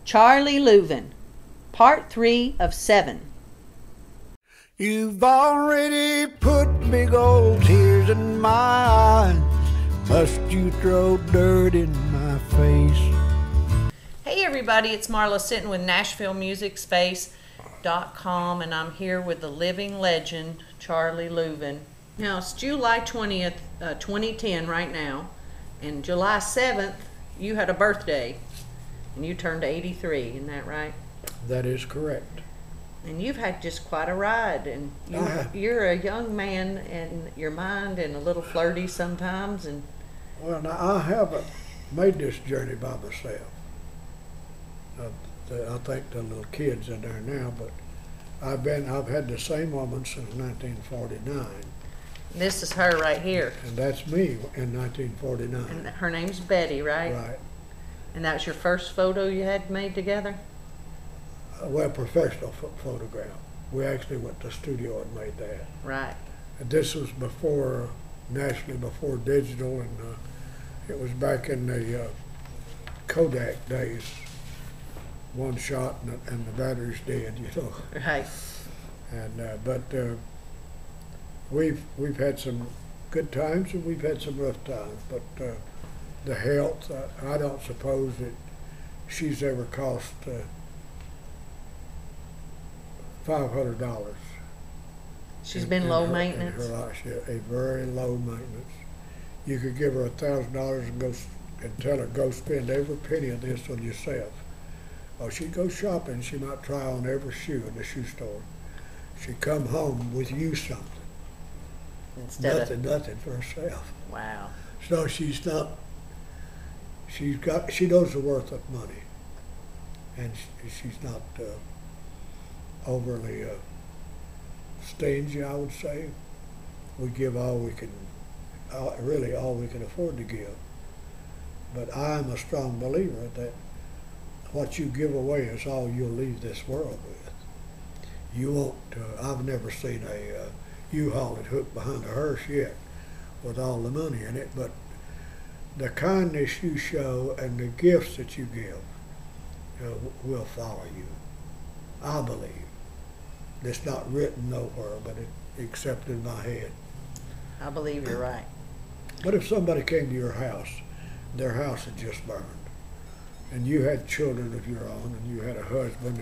Charlie Louvin, Part 3 of 7. You've already put big old tears in my eyes. Must you throw dirt in my face? Hey everybody, it's Marla sitting with NashvilleMusicSpace.com, and I'm here with the living legend, Charlie Louvin. Now, it's July 20th, 2010 right now, and July 7th, you had a birthday, and you turned 83, isn't that right? That is correct. And you've had just quite a ride, and you're a young man in your mind and a little flirty sometimes. And well, now, I haven't made this journey by myself. I think the little kid's in there now, but I've had the same woman since 1949. This is her right here. And that's me in 1949. And her name's Betty, right? Right. And that's your first photo you had made together? Well, professional photograph. We actually went to the studio and made that. Right. And this was before, nationally before digital, and it was back in the Kodak days. One shot and the battery's dead, you know. Right. And but we've had some good times and we've had some rough times. But the health, I don't suppose that she's ever cost $500. She's been low maintenance. In her life, a very low maintenance. You could give her $1,000 and go and tell her go spend every penny of this on yourself. Or she'd go shopping, she might try on every shoe in the shoe store. She'd come home with you something. Nothing for herself. Wow. So she knows the worth of money. And she's not overly stingy, I would say. We give all we can, really all we can afford to give. But I'm a strong believer that what you give away is all you'll leave this world with. You won't, I've never seen a U-Haul that hooked behind a hearse yet with all the money in it, but the kindness you show and the gifts that you give will follow you, I believe. It's not written nowhere, but except in my head. I believe you're right. But if somebody came to your house, their house had just burned, and you had children of your own, and you had a husband,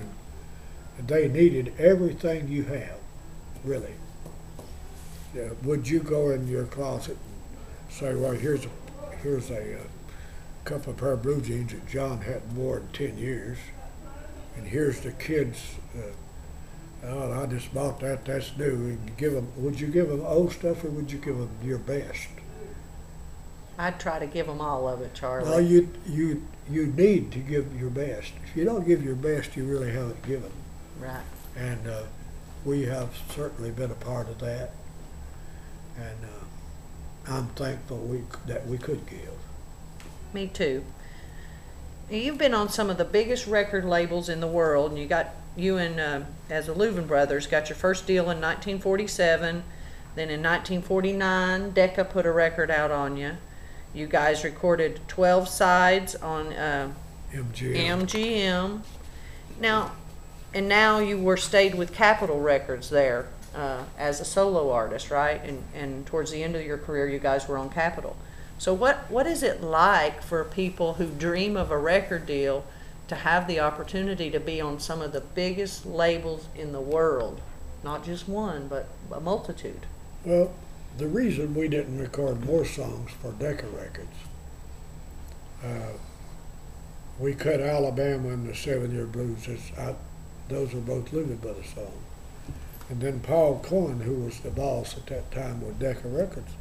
and they needed everything you have, really. Would you go in your closet and say, well, here's a couple of pair of blue jeans that John hadn't worn in 10 years, and here's the kids, oh, I just bought that, that's new, and would you give them old stuff, or would you give them your best? I'd try to give them all of it, Charlie. Well, you need to give your best. If you don't give your best, you really haven't given. Right. And we have certainly been a part of that. And I'm thankful that we could give. Me too. You've been on some of the biggest record labels in the world, and you and as the Louvin Brothers got your first deal in 1947. Then in 1949, Decca put a record out on you. You guys recorded 12 sides on MGM. Now you were stayed with Capitol Records there as a solo artist, right? And towards the end of your career, you guys were on Capitol. So what is it like for people who dream of a record deal to have the opportunity to be on some of the biggest labels in the world? Not just one, but a multitude. Well, the reason we didn't record more songs for Decca Records, we cut Alabama and the 7-Year Blues. Those were both Louvin Brothers songs. And then Paul Cohen, who was the boss at that time with Decca Records,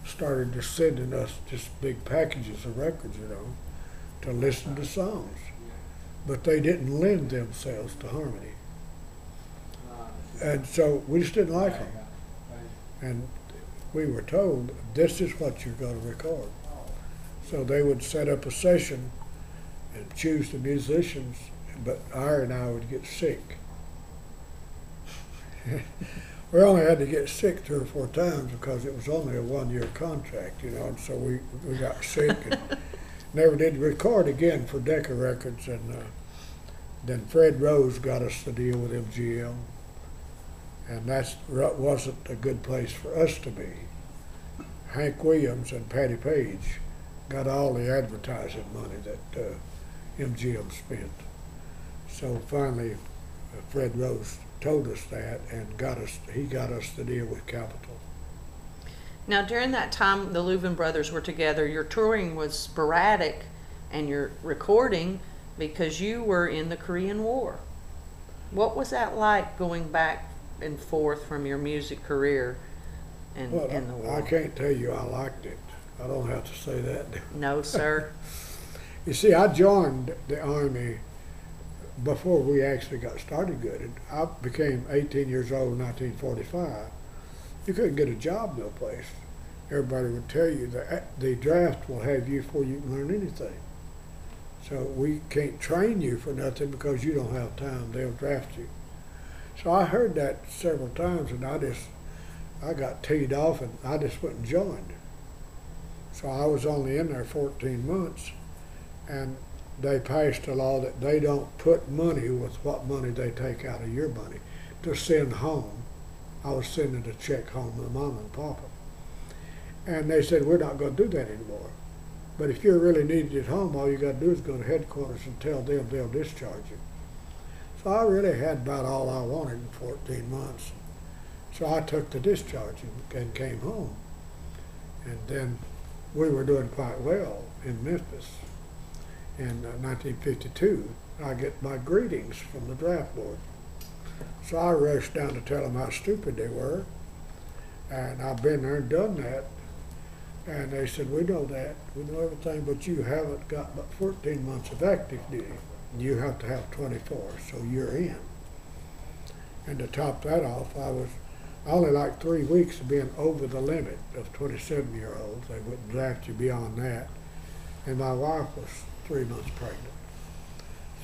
started just sending us just big packages of records, to listen to songs. But they didn't lend themselves to harmony. And so we just didn't like them. And we were told, this is what you're going to record. So they would set up a session and choose the musicians, but Ira and I would get sick. We only had to get sick 3 or 4 times because it was only a 1-year contract, and so we got sick and never did record again for Decca Records. And Then Fred Rose got us to deal with MGM, and that wasn't a good place for us to be. Hank Williams and Patty Page got all the advertising money that MGM spent. So finally, Fred Rose told us that and he got us to deal with Capitol. Now, during that time the Louvin brothers were together, your touring was sporadic and your recording because you were in the Korean War. What was that like, going back and forth from your music career and the war? I can't tell you I liked it. I don't have to say that. No, sir. You see, I joined the Army before we actually got started good. I became 18 years old in 1945. You couldn't get a job no place. Everybody would tell you that the draft will have you before you can learn anything. So we can't train you for nothing because you don't have time. They'll draft you. So I heard that several times, and I got teed off, and I just went and joined. So I was only in there 14 months, and they passed a law that they don't put money with what money they take out of your money to send home. I was sending a check home to Mom and Papa. And they said, we're not going to do that anymore. But if you're really needed at home, all you got to do is go to headquarters and tell them they'll discharge you. So I really had about all I wanted in 14 months. So I took the discharge and came home. And then we were doing quite well in Memphis. In 1952, I get my greetings from the draft board. So I rushed down to tell them how stupid they were. And I've been there and done that. And they said, we know that, we know everything, but you haven't got but 14 months of active duty. You have to have 24, so you're in. And to top that off, I only like 3 weeks of being over the limit of 27-year-olds. They wouldn't draft you beyond that. And my wife was 3 months pregnant.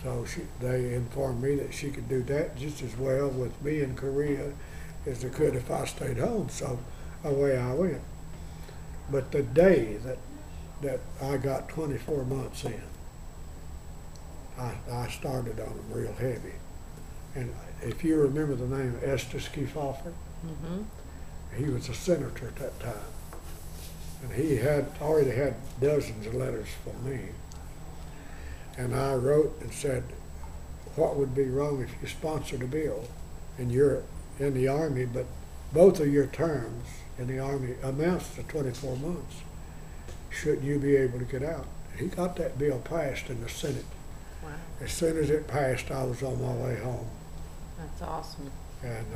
So they informed me that she could do that just as well with me in Korea as they could if I stayed home. So away I went. But the day that I got 24 months in, I started on them real heavy. And if you remember the name Estes Kefauver, he was a senator at that time. And he had already had dozens of letters from me. And I wrote and said, what would be wrong if you sponsored a bill and you're in the Army, but both of your terms in the Army amounts to 24 months. Shouldn't you be able to get out? He got that bill passed in the Senate. Wow. As soon as it passed, I was on my way home. That's awesome. And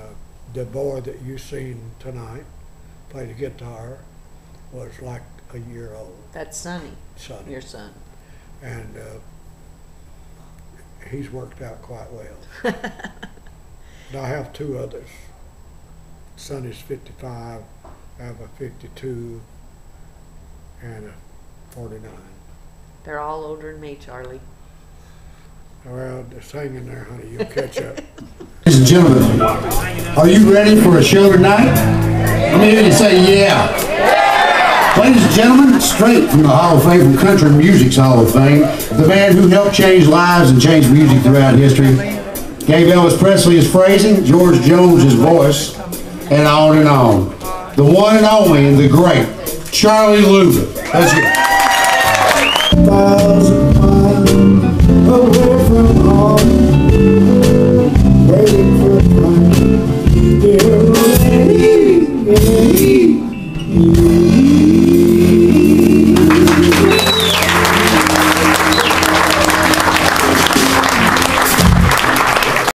the boy that you seen tonight play the guitar was like a year old. That's Sonny. Sonny. Your son. And he's worked out quite well. And I have 2 others. Sonny's 55, I have a 52, and a 49. They're all older than me, Charlie. Well, just hang in there, honey. You'll catch up. Ladies and gentlemen, are you ready for a show tonight? Let me hear you say yeah. Ladies and gentlemen, straight from the Hall of Fame, from Country Music's Hall of Fame, the man who helped change lives and change music throughout history, gave Elvis Presley his phrasing, George Jones his voice, and on and on. The one and only and the great Charlie Louvin. Let's go.